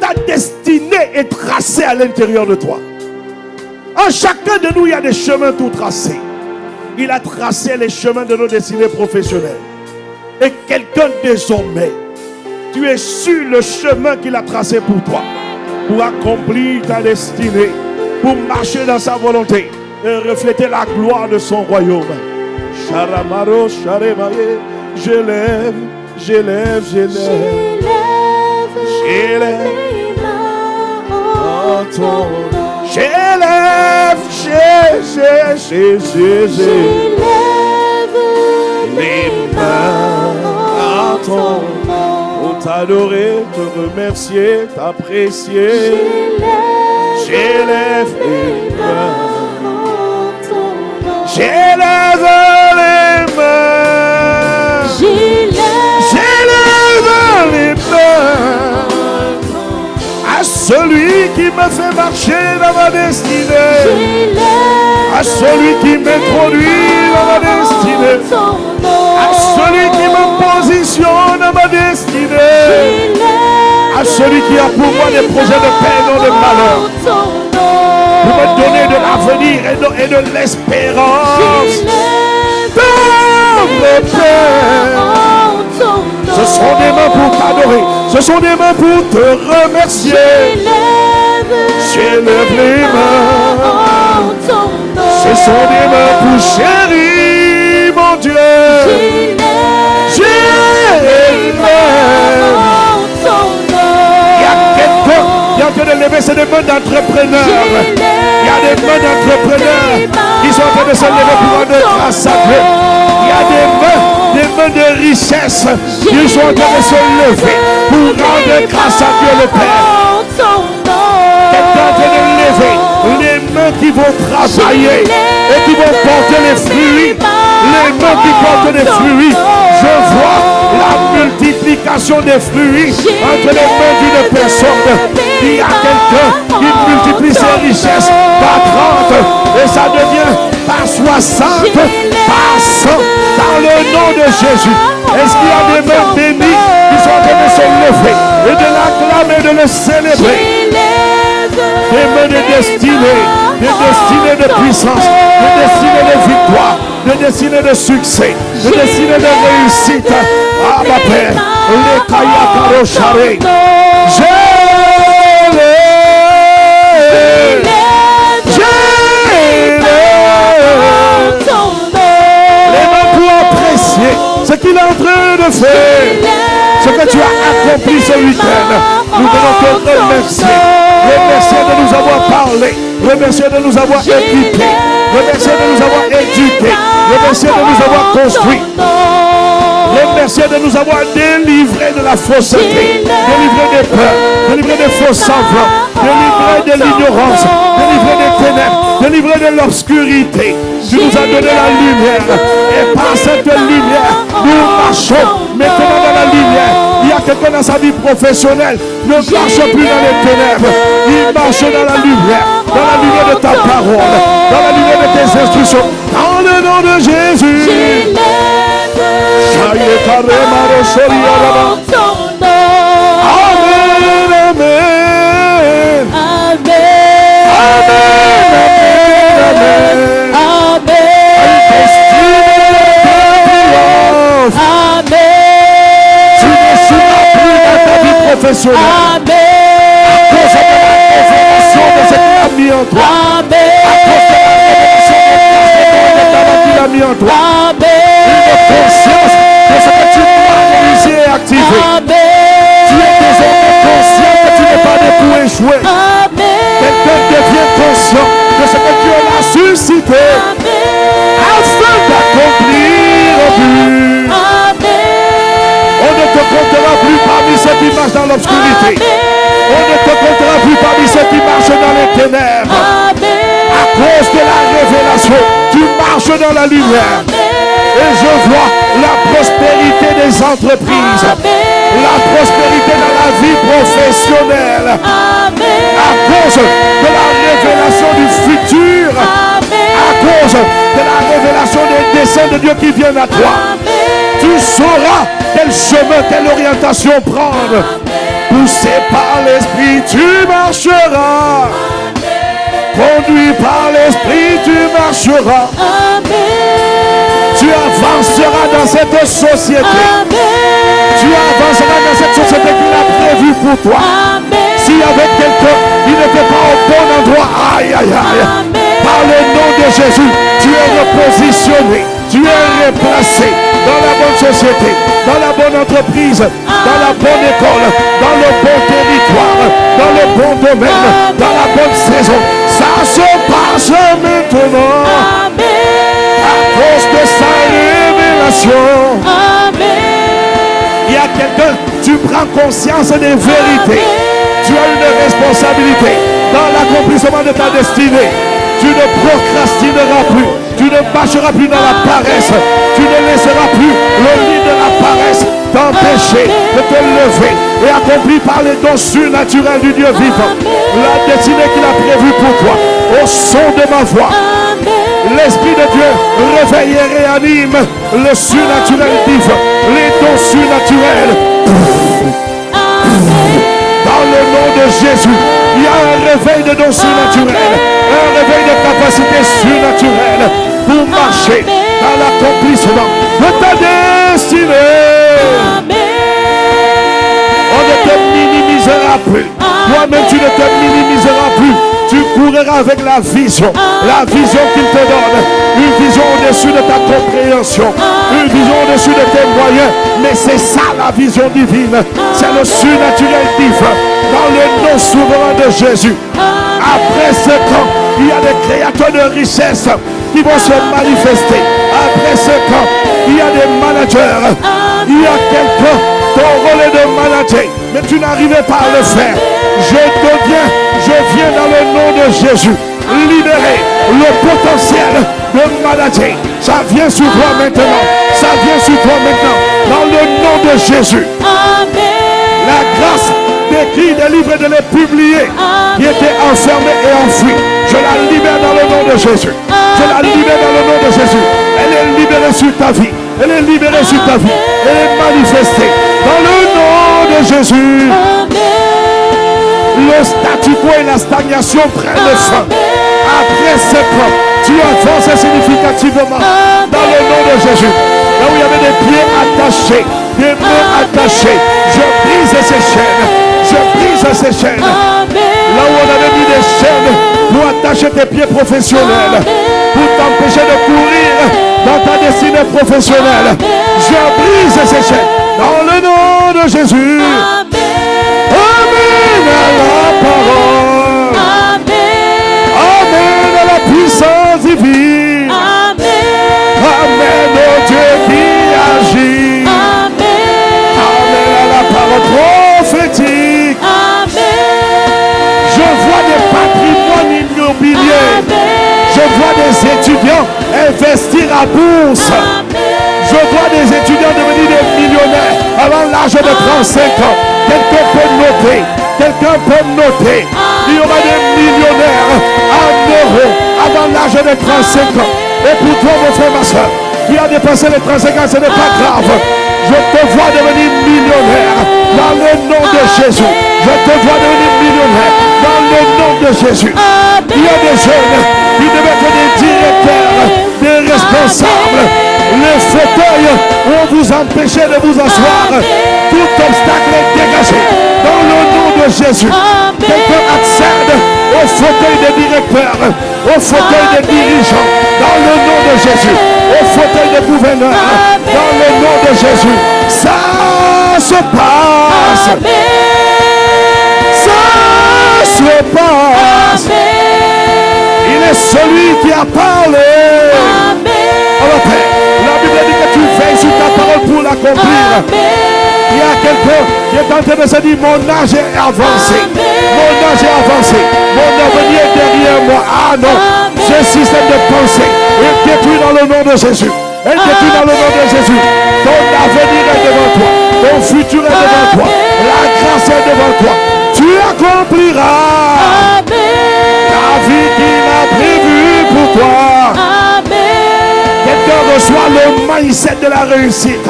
Ta destinée est tracée à l'intérieur de toi. En chacun de nous, il y a des chemins tout tracés. Il a tracé les chemins de nos destinées professionnelles. Et quelqu'un désormais, tu es sur le chemin qu'il a tracé pour toi, pour accomplir ta destinée, pour marcher dans sa volonté et refléter la gloire de son royaume. Charamaro, charemaye, j'élève, j'élève, j'élève, j'élève en ton nom. J'élève, j'élève les mains en ton nom. Pour t'adorer, te remercier, t'apprécier. J'élève les mains. J'élève les mains. J'élève les mains à celui qui me fait marcher dans ma destinée. À celui qui m'introduit dans ma destinée. À celui qui me positionne dans ma destinée. À celui qui a pour moi des projets de paix et non de malheur. Pour me donner de l'avenir et de l'espérance. Dans le Père. Ce sont des mains pour t'adorer. Ce sont des mains pour te remercier. J'élève les mains. Ce sont des mains pour chérir mon Dieu. J'élève. Il y a quelqu'un qui est en train de lever ses mains d'entrepreneurs. Il y a des mains d'entrepreneurs qui sont en train de se lever pour rendre grâce à Dieu. Il y a des mains de richesse qui sont en train de se lever pour rendre grâce à Dieu le Père. Quelqu'un en train de lever les mains qui vont travailler et qui vont porter les fruits. Les mains qui portent les fruits. Je vois la multiplication des fruits entre les mains d'une personne. Il y a quelqu'un qui multiplie ses richesses par 30 et ça devient par 60, par 100 dans le nom de Jésus. Est-ce qu'il y a des mains bénies qui sont en train de se lever et de l'acclamer et de le célébrer? Des mains de destinée, des destinées de puissance, des destinées de victoire, des destinées de succès, des destinées de réussite. Ah ma Père, les kayakaro charé. Les mains pour apprécier ce qu'il est en train de faire, ce que tu as accompli ce week-end. Nous voulons te remercier. Remercier de nous avoir parlé. Remercier de nous avoir équipés. Remercier de nous avoir éduqués. Remercier de nous avoir construits. Remercier de nous avoir délivrés de la fausseté, délivrés des peurs, délivrés des faux semblants, délivrés de l'ignorance, délivrés des ténèbres, délivrés de l'obscurité. Tu nous as donné la lumière et par cette lumière, nous marchons maintenant dans la lumière. Il y a quelqu'un dans sa vie professionnelle, ne marche plus dans les ténèbres. Il marche dans la lumière de ta parole, dans la lumière de tes instructions. Dans le nom de Jésus. Amen, tu ne seras plus dans ta vie professionnelle. À cause de la révélation de ce qu'il a mis en toi. À cause de la révélation de ce qu'il a mis en toi. Une conscience de ce que tu dois réaliser et activer. Tu es désormais conscient que tu n'es pas né pour échouer. Quelqu'un devient conscient de ce que Dieu a suscité afin d'accomplir au but. On ne te comptera plus parmi ceux qui marchent dans l'obscurité. On ne te comptera plus parmi ceux qui marchent dans les ténèbres. À cause de la révélation, tu marches dans la lumière. Et je vois la prospérité des entreprises. La prospérité dans la vie professionnelle. À cause de la révélation du futur. À cause de la révélation des desseins de Dieu qui viennent à toi. Tu sauras quel chemin, quelle orientation prendre. Poussé par l'Esprit, tu marcheras. Conduit par l'Esprit, tu marcheras. Tu avanceras dans cette société. Tu avanceras dans cette société qu'il a prévue pour toi. S'il y avait quelqu'un qui n'était pas au bon endroit, aïe, aïe, aïe. Par le nom de Jésus, tu es repositionné. Tu es replacé dans la bonne société, dans la bonne entreprise, dans la bonne école, dans le bon territoire, dans le bon domaine, dans la bonne saison. Ça se passe maintenant à cause de sa révélation. Il y a quelqu'un, tu prends conscience des vérités. Tu as une responsabilité dans l'accomplissement de ta destinée. Tu ne procrastineras plus. Tu ne marcheras plus dans la paresse. Tu ne laisseras plus le lit de la paresse t'empêcher de te lever et accomplir par les dons surnaturels du Dieu vivant la destinée qu'il a prévue pour toi. Au son de ma voix, l'Esprit de Dieu réveille et réanime le surnaturel divin, les dons surnaturels. Dans le nom de Jésus, il y a un réveil de dons surnaturels, un réveil de capacités surnaturelles pour marcher dans l'accomplissement de ta destinée. On ne te minimisera plus. Toi-même, tu ne te minimiseras plus. Tu courras avec la vision qu'il te donne. Une vision au-dessus de ta compréhension. Une vision au-dessus de tes moyens. Mais c'est ça la vision divine. C'est le surnaturel divin. Dans le nom souverain de Jésus. Après ce temps, il y a des créateurs de richesse qui vont se manifester. Après ce temps, il y a des managers. Il y a quelqu'un, ton rôle est de manager, mais tu n'arrivais pas à le faire. Je viens dans le nom de Jésus libérer le potentiel de manager. Ça vient sur toi maintenant. Ça vient sur toi maintenant. Dans le nom de Jésus. La grâce d'écrire des livres et de les publier qui étaient enfermés et enfouis. Je la libère dans le nom de Jésus. Je la libère dans le nom de Jésus. Elle est libérée sur ta vie. Elle est libérée sur ta vie. Elle est manifestée dans le nom de Jésus. Le statu quo et la stagnation prennent fin. Après ce temps, tu avances significativement dans le nom de Jésus. Là où il y avait des pieds attachés, des mains attachées, je brise ces chaînes. Je brise ces chaînes. Là où on avait mis des chaînes pour attacher tes pieds professionnels, pour t'empêcher de courir dans ta destinée professionnelle. Je brise ces chaînes dans le nom de Jésus. Amen à la parole. Amen à la puissance divine. Amen au Dieu qui agit. Amen à la parole prophétique. Je vois des patrimoines immobiliers. Je vois des étudiants investir à bourse. Je vois des étudiants devenir des millionnaires avant l'âge de 35 ans. Quelqu'un peut noter. Quelqu'un peut noter. Il y aura des millionnaires en euros avant l'âge de 35 ans. Et pour toi, mon frère, ma soeur, qui a dépassé les 35 ans, ce n'est pas grave. Je te vois devenir millionnaire dans le nom de Jésus. Je te vois devenir millionnaire dans le nom de Jésus. Il y a des jeunes qui devaient être des directeurs, des responsables. Les fauteuils où on vous empêchait de vous asseoir. Tout obstacle est dégagé dans le nom de Jésus. Quelqu'un accède au fauteuil des directeurs, au fauteuil des dirigeants, dans le nom de Jésus, au fauteuil des gouverneurs, dans le nom de Jésus. Ça se passe. Ça se passe. Il est celui qui a parlé. Alors, Père, la Bible dit que tu veilles sur ta parole pour l'accomplir. Il y a quelqu'un qui est en train de se dire, mon âge est avancé. Mon âge est avancé. Mon avenir est derrière moi. Ah non, ce système de pensée est détruit dans le nom de Jésus. Elle détruit dans le nom de Jésus. Ton avenir est devant toi. Ton futur est devant toi. La grâce est devant toi. Tu accompliras la vie qu'il a prévue pour toi. Quelqu'un reçoit le mindset de la réussite.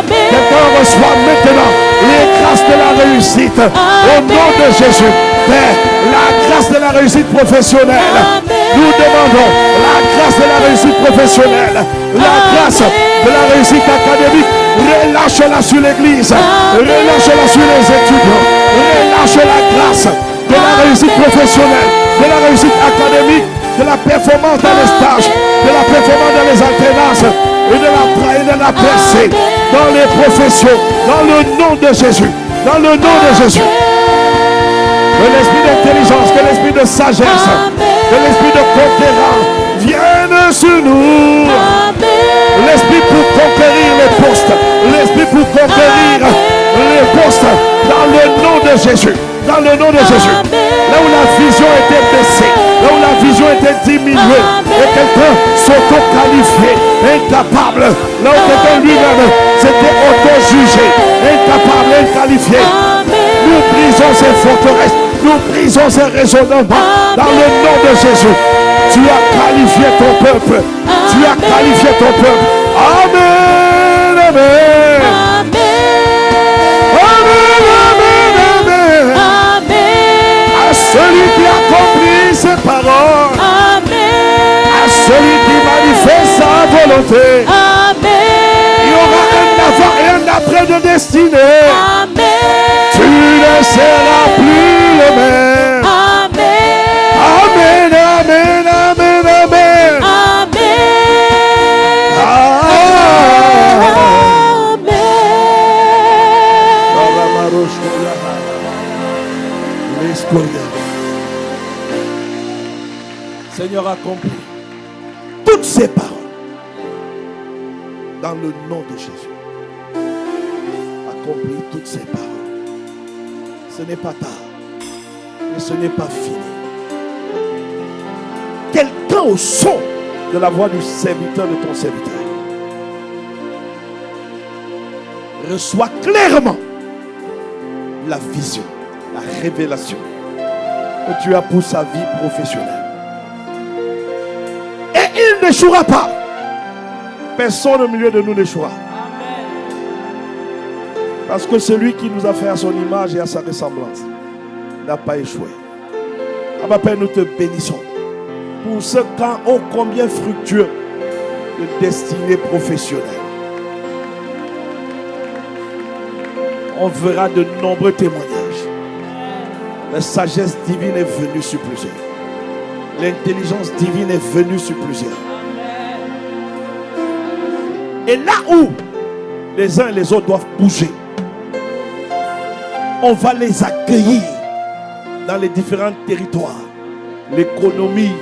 Quelqu'un reçoit maintenant les grâces de la réussite. Au nom de Jésus. Père, la grâce de la réussite professionnelle. Nous demandons la grâce de la réussite professionnelle. La grâce de la réussite académique. Relâche-la sur l'église. Relâche-la sur les étudiants. Relâche la grâce de la réussite professionnelle, de la réussite académique, de la performance dans les stages, de la performance dans les alternances et de la percée dans les professions, dans le nom de Jésus, dans le nom de Jésus. Que l'esprit d'intelligence, que l'esprit de sagesse, que l'esprit de conquérant vienne sur nous. L'esprit pour conquérir les postes, l'esprit pour conquérir les postes dans le nom de Jésus. Dans le nom de Jésus. Là où la vision était baissée, là où la vision était diminuée, et quelqu'un s'auto-qualifié, incapable, là où quelqu'un lui-même s'était auto-jugé, incapable, inqualifié. Nous brisons ces forteresses, nous brisons ces raisonnements dans le nom de Jésus. Tu as qualifié ton peuple, tu as qualifié ton peuple. Amen, amen. Celui qui accomplit ses paroles. À celui qui manifeste sa volonté. Il y aura un avant et un après de destinée. Tu ne seras plus le même. Amen, amen, amen, amen. Seigneur, accomplis toutes ces paroles dans le nom de Jésus. Accomplis toutes ces paroles. Ce n'est pas tard et ce n'est pas fini. Quelqu'un au son de la voix du serviteur de ton serviteur reçoit clairement la vision, la révélation que tu as pour sa vie professionnelle. Et il n'échouera pas. Personne au milieu de nous n'échouera. Parce que celui qui nous a fait à son image et à sa ressemblance n'a pas échoué. Abba Père, nous te bénissons pour ce camp ô combien fructueux de destinée professionnelle. On verra de nombreux témoignages. La sagesse divine est venue sur plusieurs. L'intelligence divine est venue sur plusieurs. Et là où les uns et les autres doivent bouger, on va les accueillir dans les différents territoires. L'économie,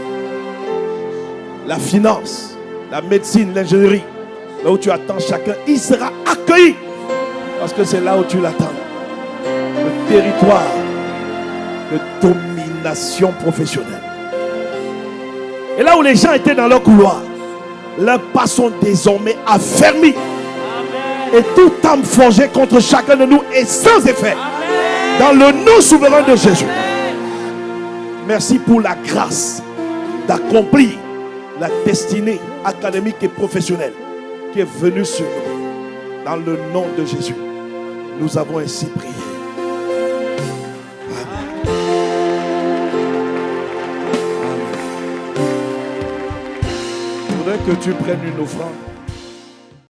la finance, la médecine, l'ingénierie. Là où tu attends chacun, il sera accueilli. Parce que c'est là où tu l'attends. Le territoire de domination professionnelle. Et là où les gens étaient dans leur couloir, leurs pas sont désormais affermis. Et toute âme forgée contre chacun de nous est sans effet. Dans le nom souverain de Jésus. Merci pour la grâce d'accomplir la destinée académique et professionnelle qui est venue sur nous. Dans le nom de Jésus, nous avons ainsi prié. Amen. Je voudrais que tu prennes une offrande.